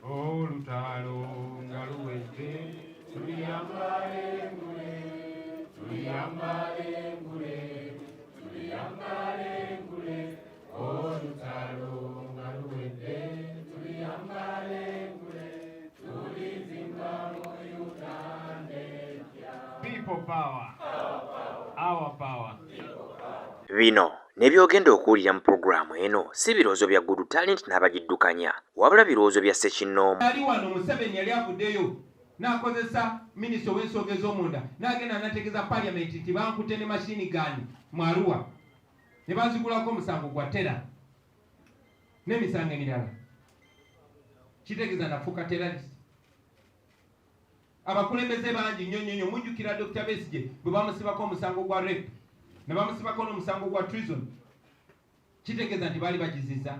olutalo nga luwedde tuliyambale ngule tuliyambale ngule tuliyambale ngule olutalo nga luwedde tuliyambale ngule tulizimba mu Uganda. People power, our power. Bino ne byogenda okuwulira mu pulogulaamu eno si birowoozo bya Good Talent n'abagiddukanya wabula birowoozo bya Ssekinnoomu. Ali wano Museveni yali avuddeyo n'akozesa minisita w'ensonga ez'omunda n'agenda n'ategeeza paliamenti nti bankute ne mashini gaani mu Arua ne bazigulako omusango gwa ttera n'emisango emirala. Kitegeeza nafuuka terrorist. Abakulembeze bangi nnyo mujjukira Dr. Besigye bwe bamusibako omusango gwa rape ne bamusibako n'omusango gwa treason. Kitegeeza nti baali bagiziza.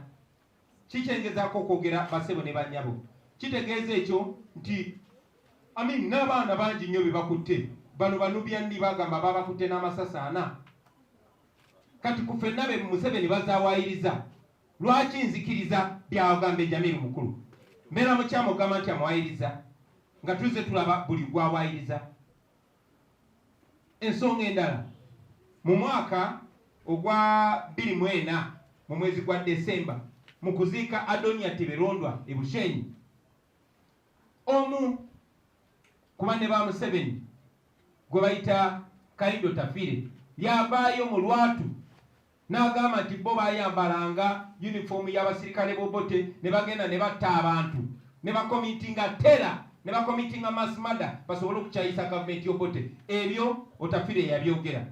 Kikyengezaako okwogera basebo ne bannyabo. Kitegeeza ekyo nti n'abaana bangi nnyo be bakutte. Bano Banubian bagamba babakutte n'amasasi 4. Kati ku ffenna be Museveni bazawaayiriza. Lwaki nzikiriza byagamba Jamiru Mukulu? Mbeera mukyama ogamba nti amuwaayiriza nga tuzze tulaba buli gwawaayiriza. Ensonga endala, mu mwaka ogwa 2024 mu mwezi gwa Desemba mu kuziika Adonia Teberondwa e Bushenyi, omu ku banne ba Museveni gwe bayita Kaido Tafire yavaayo mu lwatu n'agamba nti bo bayambalanga uniform y'abasirikale b'Obote ne bagenda ne batta abantu ne bakomitinga terror ne bakomitinga mass murder basobole okukyayisa gavumenti y'Obote. Ebyo Otafire yabyogera.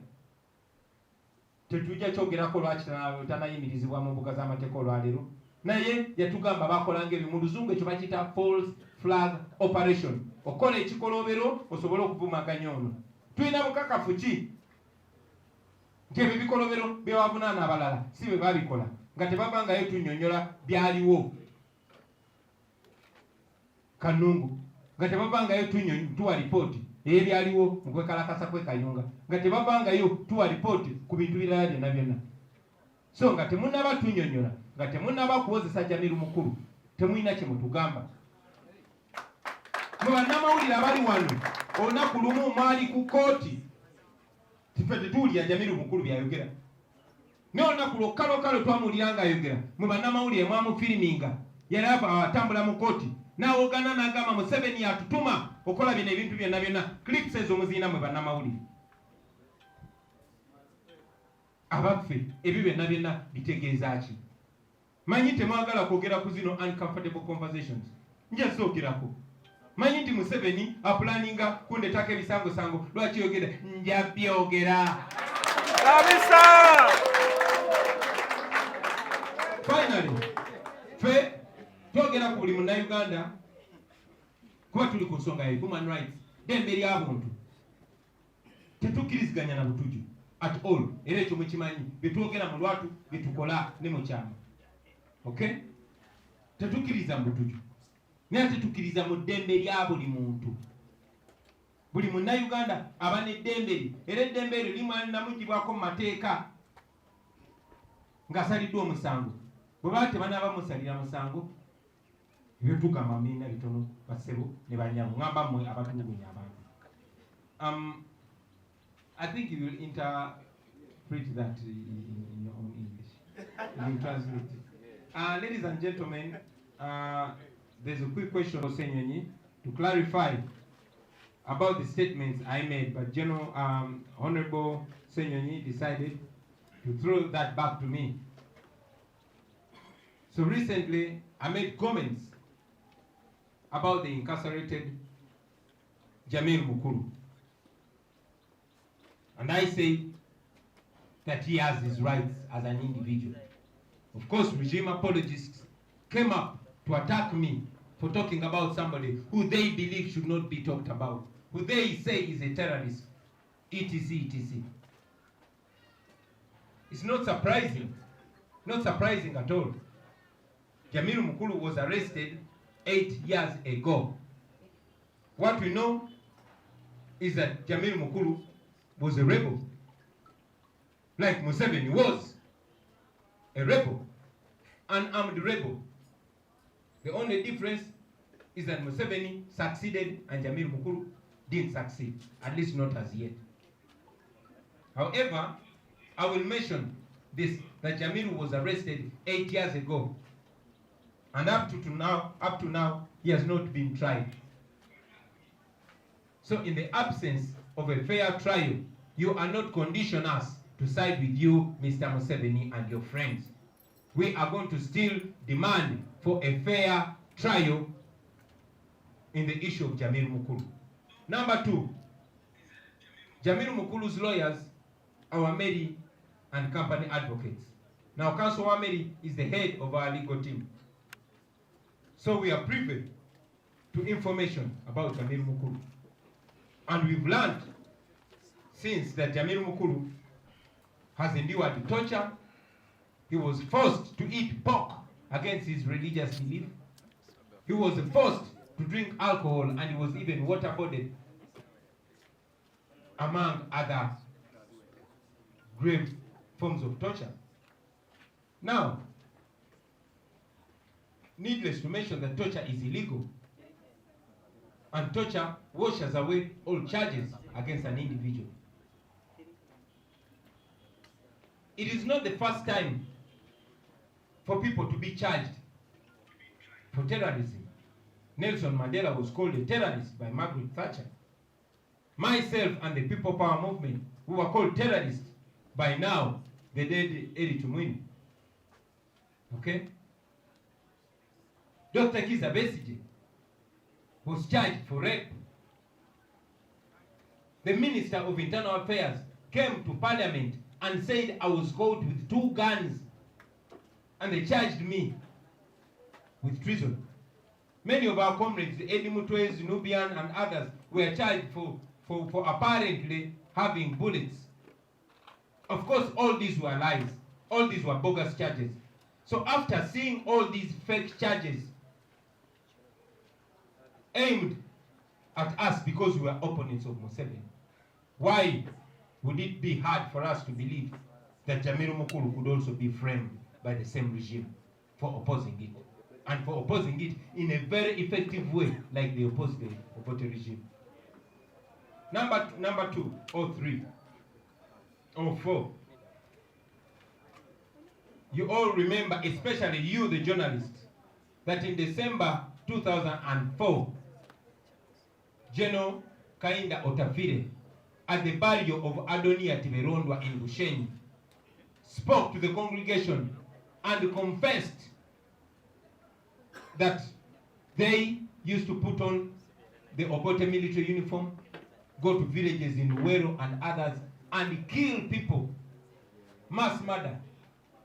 Tetujja kyogerako lwaki tanayimirizibwa mu mbuga z'amateeka olwaleero, naye yatugamba bakolanga ebyo mu Luzungu ekyo bakiyita false flag operation, okola ekikolobero osobole okuvumaganya ono. Tulina bukakafu ki nti ebyo bikolobero byewavunaana abalala si bwe babikola nga tebabangayo tunnyonnyola byaliwo Kanungu, nga tebabangayo tuwa lipooti ebyaliwo mu kwekalakasa kwekayunga, nga tebabangayo tuwa lipooti ku bintu birala byonna. So nga temunnaba tunnyonnyola, nga temunnaba kuwozesa Jamiru Mukulu, temulina kye mutugamba. Mwe bannamawulire abali wano olunaku lumu mwali ku kooti tife tetuwulira Jamiru Mukulu byayogera, naye olunaku lwokkalokkalo twamuwulira ng'ayogera. Mwe bannamawulire mwamufiriminga yali atambula mu kooti n'awoggana n'agamba Museveni yatutuma okola bino ebintu byonna. Clips ezo muziina mwe bannamawulire. Abaffe ebyo byonna bitegeeza ki? Manyi temwagala kwogera ku zino uncomfortable conversations. Nja soogerako. Manyi nti Museveni apulaninga kundetako ebisangosango. Lwaki yogera? Nja byogera. Kabisa! Finally, fe twogera ku buli Munnayuganda kuba tuli ku nsonga ya human rights, ddembe ly'abuntu. Tetukkiriziganya na butuju at all. Era ekyo mukimanyi betwogera mu lwatu betukola ne mu kyama. Okay? Tetukkiriza mu butuju. Naye tetukkiriza mu ddembe lya buli muntu. Buli Munnayuganda aba n'eddembe lye, era eddembe eryo limwanamugibwako mu mateeka ng'asaliddwa omusango. Bwe baba tebanaaba musalira musango, ebyo tugamba mina bitono basebo ne bannyabo ngamba mmwe abatulugunya abantu. I think you will interpret that in your own English. You will translate it. Ladies and gentlemen, there's a quick question for Senyonyi to clarify about the statements I made, but General Honorable Senyonyi decided to throw that back to me. So recently, I made comments about the incarcerated Jamiru Mukulu. And I say that he has his rights as an individual. Of course, regime apologists came up to attack me for talking about somebody who they believe should not be talked about, who they say is a terrorist, etc., etc. It's not surprising at all. Jamiru Mukulu was arrested 8 years ago. What we know is that Jamiru Mukulu was a rebel, like Museveni was a rebel, an armed rebel. The only difference is that Museveni succeeded and Jamiru Mukulu didn't succeed, at least not as yet. However, I will mention this, that Jamiru was arrested 8 years ago, and up to now, he has not been tried. So in the absence of a fair trial, you are not conditioning us to side with you, Mr. Museveni, and your friends. We are going to still demand for a fair trial in the issue of Jamiru Mukulu. Number 2, Jamiru Mukulu's lawyers are Wameri and company advocates. Now, Counsel Wameri is the head of our legal team. So we are privy to information about Jamiru Mukulu. And we've learned since that Jamiru Mukulu has endured torture. He was forced to eat pork against his religious belief. He was forced to drink alcohol, and he was even waterboarded, among other grave forms of torture. Now, needless to mention that torture is illegal, and torture washes away all charges against an individual. It is not the first time for people to be charged for terrorism. Nelson Mandela was called a terrorist by Margaret Thatcher. Myself and the People Power Movement, we were called terrorists by now the dead Eri Tumwini. Okay? Dr. Kizza Besigye was charged for rape. The Minister of Internal Affairs came to Parliament and said I was caught with 2 guns, and they charged me with treason. Many of our comrades, Eddie Mutwez, Nubian, and others, were charged for apparently having bullets. Of course, all these were lies. All these were bogus charges. So after seeing all these fake charges aimed at us because we were opponents of Museveni, why would it be hard for us to believe that Jamiru Mukulu could also be framed by the same regime for opposing it? And for opposing it in a very effective way, like they opposed the Obote regime. Number 2, or 3, or 4. You all remember, especially you, the journalists, that in December 2004, General Kainda Otafire, at the burial of Adonia Tiberondwa in Bushenyi, spoke to the congregation and confessed that they used to put on the Obote military uniform, go to villages in Uwero and others, and kill people, mass murder,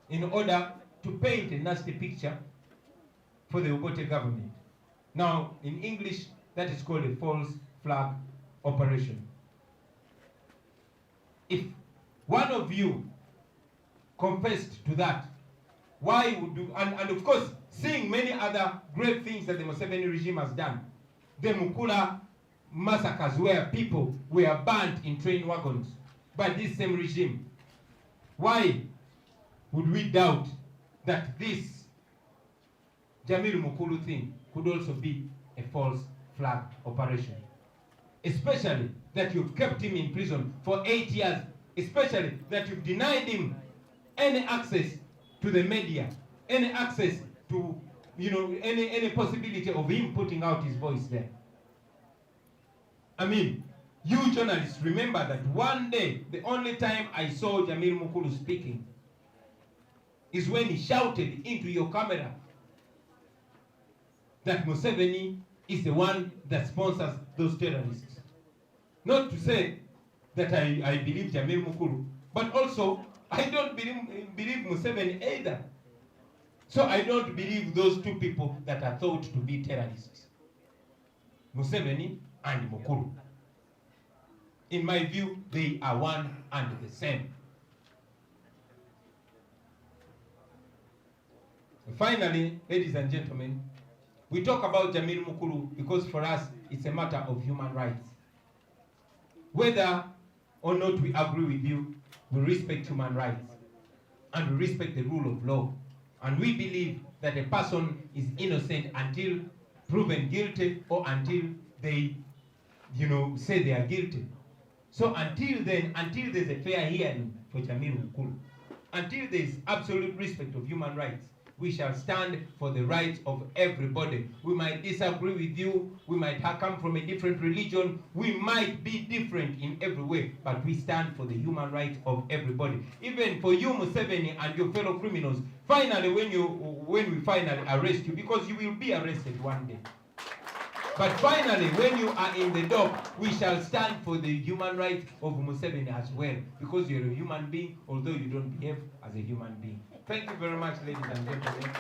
in order to paint a nasty picture for the Obote government. Now, in English, that is called a false flag operation. If one of you confessed to that, why would you, and of course, seeing many other great things that the Museveni regime has done, the Mukula massacres where people were burnt in train wagons by this same regime, why would we doubt that this Jamiru Mukulu thing could also be a false flag operation? Especially that you've kept him in prison for 8 years, especially that you've denied him any access to the media, any access to, any possibility of him putting out his voice there. I mean, you journalists remember that one day, the only time I saw Jamiru Mukulu speaking is when he shouted into your camera that Museveni is the one that sponsors those terrorists. Not to say that I believe Jamiru Mukulu, but also I don't believe Museveni either. So I don't believe those 2 people that are thought to be terrorists, Museveni and Mukulu. In my view, they are one and the same. Finally, ladies and gentlemen, we talk about Jamiru Mukulu because for us, it's a matter of human rights. Whether or not we agree with you, we respect human rights and we respect the rule of law. And we believe that a person is innocent until proven guilty or until they, say they are guilty. So until then, until there's a fair hearing for Jamiru Mukulu, until there is absolute respect of human rights, we shall stand for the rights of everybody. We might disagree with you, we might come from a different religion, we might be different in every way, but we stand for the human rights of everybody. Even for you, Museveni, and your fellow criminals, finally when we finally arrest you, because you will be arrested one day. But finally, when you are in the dock, we shall stand for the human rights of Museveni as well, because you're a human being, although you don't behave as a human being. Thank you very much, ladies and gentlemen.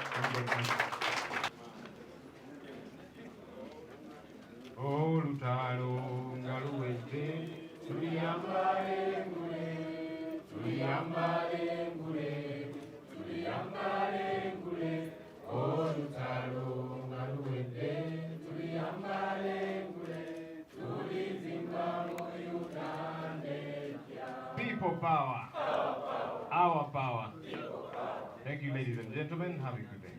Oh, lutalo ngaluweze, tuliyambale ngule, tuliyambale ngule, tuliyambale ngule. Oh, lutalo ngaluweze, tuliyambale ngule, tulizimba moyutande. People power. Our power. Thank you, ladies and gentlemen. Have a good day.